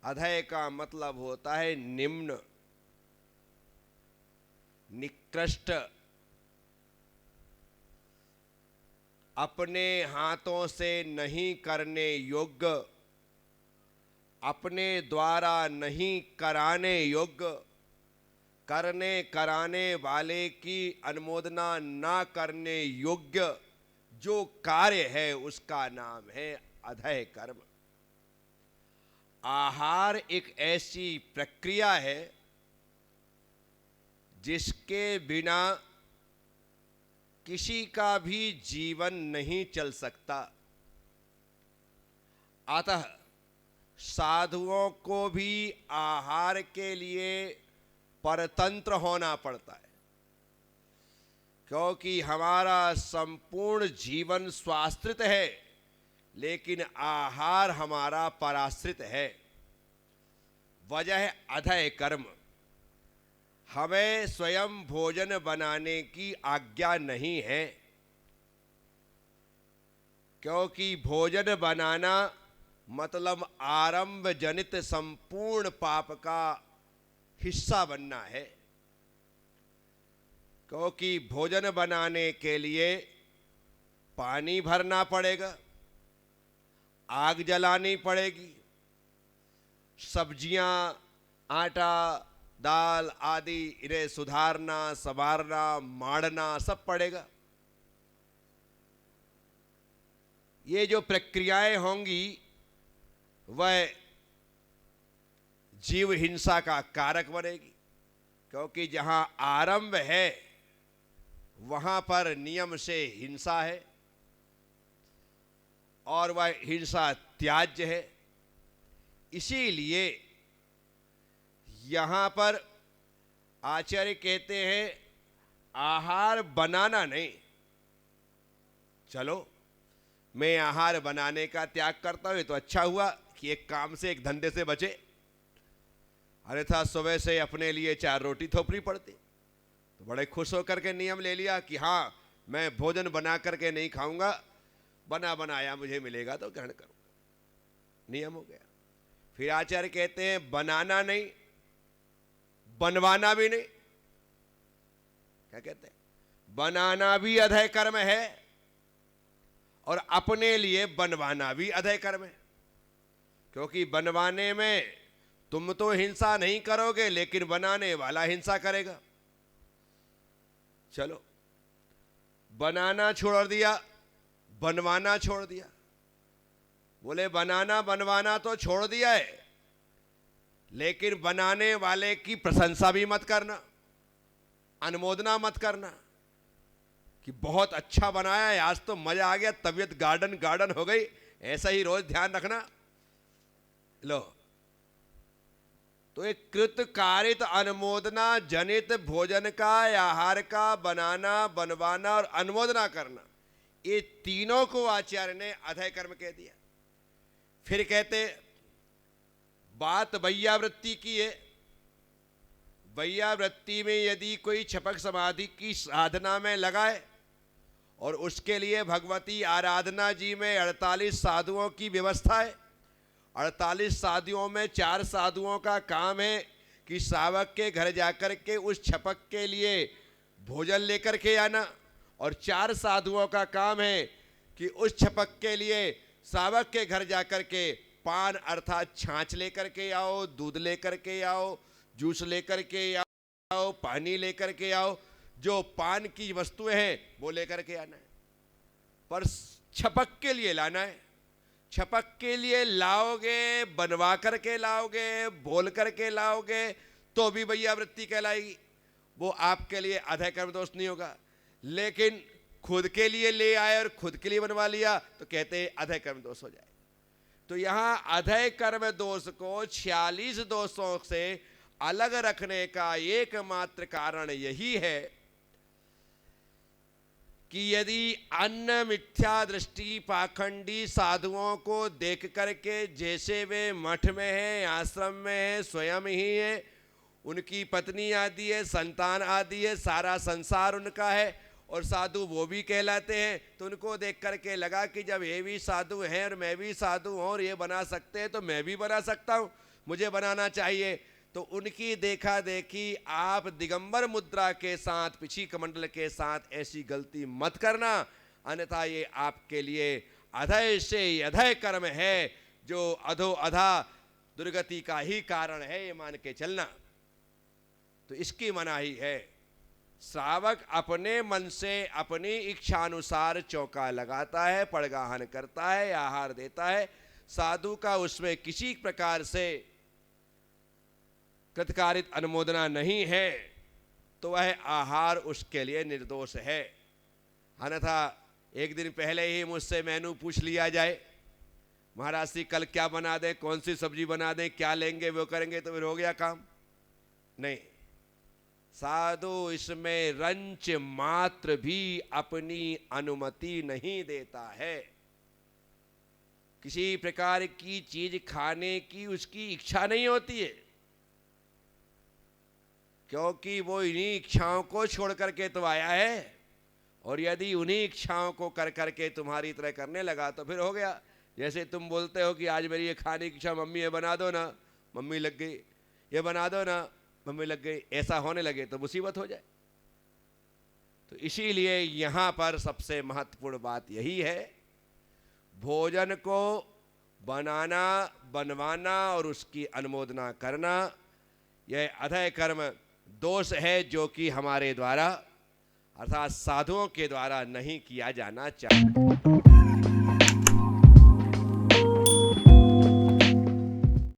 अधय का मतलब होता है निम्न, निकृष्ट, अपने हाथों से नहीं करने योग्य, अपने द्वारा नहीं कराने योग्य, करने कराने वाले की अनुमोदना ना करने योग्य जो कार्य है उसका नाम है अधय कर्म। आहार एक ऐसी प्रक्रिया है जिसके बिना किसी का भी जीवन नहीं चल सकता। अतः साधुओं को भी आहार के लिए परतंत्र होना पड़ता है, क्योंकि हमारा संपूर्ण जीवन स्वाश्रित है, लेकिन आहार हमारा पराश्रित है। वजह है अधय कर्म। हमें स्वयं भोजन बनाने की आज्ञा नहीं है, क्योंकि भोजन बनाना मतलब आरंभ जनित संपूर्ण पाप का हिस्सा बनना है। क्योंकि भोजन बनाने के लिए पानी भरना पड़ेगा, आग जलानी पड़ेगी, सब्जियां, आटा, दाल आदि इन्हें सुधारना, संवारना, माड़ना सब पड़ेगा। ये जो प्रक्रियाएं होंगी वह जीव हिंसा का कारक बनेगी, क्योंकि जहां आरंभ है वहां पर नियम से हिंसा है और वह हिंसा त्याज्य है। इसीलिए यहां पर आचार्य कहते हैं आहार बनाना नहीं। चलो मैं आहार बनाने का त्याग करता हूं, तो अच्छा हुआ कि एक काम से, एक धंधे से बचे, अन्यथा सुबह से अपने लिए 4 रोटी थोपनी पड़ती। तो बड़े खुश होकर के नियम ले लिया कि हाँ मैं भोजन बना करके नहीं खाऊंगा, बना बनाया मुझे मिलेगा तो ग्रहण करूंगा, नियम हो गया। फिर आचार्य कहते हैं बनाना नहीं, बनवाना भी नहीं। क्या कहते हैं? बनाना भी अधय कर्म है और अपने लिए बनवाना भी अधय कर्म है, क्योंकि बनवाने में तुम तो हिंसा नहीं करोगे, लेकिन बनाने वाला हिंसा करेगा। चलो बनाना छोड़ दिया, बनवाना छोड़ दिया। बोले बनाना बनवाना तो छोड़ दिया है, लेकिन बनाने वाले की प्रशंसा भी मत करना, अनुमोदना मत करना कि बहुत अच्छा बनाया है, आज तो मजा आ गया, तबीयत गार्डन गार्डन हो गई। ऐसा ही रोज ध्यान रखना। लो, तो एक कृतकारित अनुमोदना जनित भोजन का, आहार का बनाना, बनवाना और अनुमोदना करना, ये तीनों को आचार्य ने अधय कर्म कह दिया। फिर कहते बात वैयावृत्ति की है। वैयावृत्ति में यदि कोई छपक समाधि की साधना में लगाए और उसके लिए भगवती आराधना जी में 48 साधुओं की व्यवस्था है। 48 साधुओं में 4 साधुओं का काम है कि सावक के घर जाकर के उस छपक के लिए भोजन लेकर के आना, और 4 साधुओं का काम है कि उस छपक के लिए सावक के घर जाकर के पान अर्थात छाछ लेकर के आओ, दूध लेकर के आओ, जूस लेकर के आओ, पानी लेकर के आओ, जो पान की वस्तुएं हैं वो लेकर के आना है। पर छपक के लिए लाना है। छपक के लिए लाओगे, बनवा करके लाओगे, बोल करके लाओगे तो भी वैयावृत्ति कहलाएगी, वो आपके लिए अधय कर्म दोष नहीं होगा। लेकिन खुद के लिए ले आए और खुद के लिए बनवा लिया तो कहते हैं अधय कर्म दोष हो जाए। तो यहां अधय कर्म दोष को 46 दोषों से अलग रखने का एकमात्र कारण यही है कि यदि अन्य मिथ्या दृष्टि पाखंडी साधुओं को देख करके, जैसे वे मठ में हैं, आश्रम में हैं, स्वयं ही हैं, उनकी पत्नी आदि है, संतान आदि है, सारा संसार उनका है, और साधु वो भी कहलाते हैं। तो उनको देख करके लगा कि जब ये भी साधु हैं और मैं भी साधु हूँ और ये बना सकते हैं तो मैं भी बना सकता हूँ, मुझे बनाना चाहिए। तो उनकी देखा देखी आप दिगंबर मुद्रा के साथ, पिछी कमंडल के साथ ऐसी गलती मत करना, अन्यथा ये आपके लिए अधय से अधय कर्म है, जो अधो अधा दुर्गति का ही कारण है, ये मान के चलना। तो इसकी मनाही है। श्रावक अपने मन से अपनी इच्छानुसार चौका लगाता है, पड़गाहन करता है, आहार देता है। साधु का उसमें किसी प्रकार से कृतकारित अनुमोदना नहीं है, तो वह आहार उसके लिए निर्दोष है। अन्यथा एक दिन पहले ही मुझसे मेनू पूछ लिया जाए, महाराज जी कल क्या बना दें, कौन सी सब्जी बना दें, क्या लेंगे, वो करेंगे, तो फिर हो गया काम? नहीं। साधु इसमें रंच मात्र भी अपनी अनुमति नहीं देता है। किसी प्रकार की चीज खाने की उसकी इच्छा नहीं होती है, क्योंकि वो इन्हीं इच्छाओं को छोड़ करके तो आया है। और यदि उन्हीं इच्छाओं को कर करके तुम्हारी तरह करने लगा तो फिर हो गया। जैसे तुम बोलते हो कि आज मेरी ये खाने की इच्छा, मम्मी ये बना दो ना, मम्मी लग गई, ये बना दो ना, मम्मी लग गई, ऐसा होने लगे तो मुसीबत हो जाए। तो इसीलिए यहाँ पर सबसे महत्वपूर्ण बात यही है, भोजन को बनाना, बनवाना और उसकी अनुमोदना करना, यह अधय कर्म दोष है, जो कि हमारे द्वारा अर्थात साधुओं के द्वारा नहीं किया जाना चाहिए।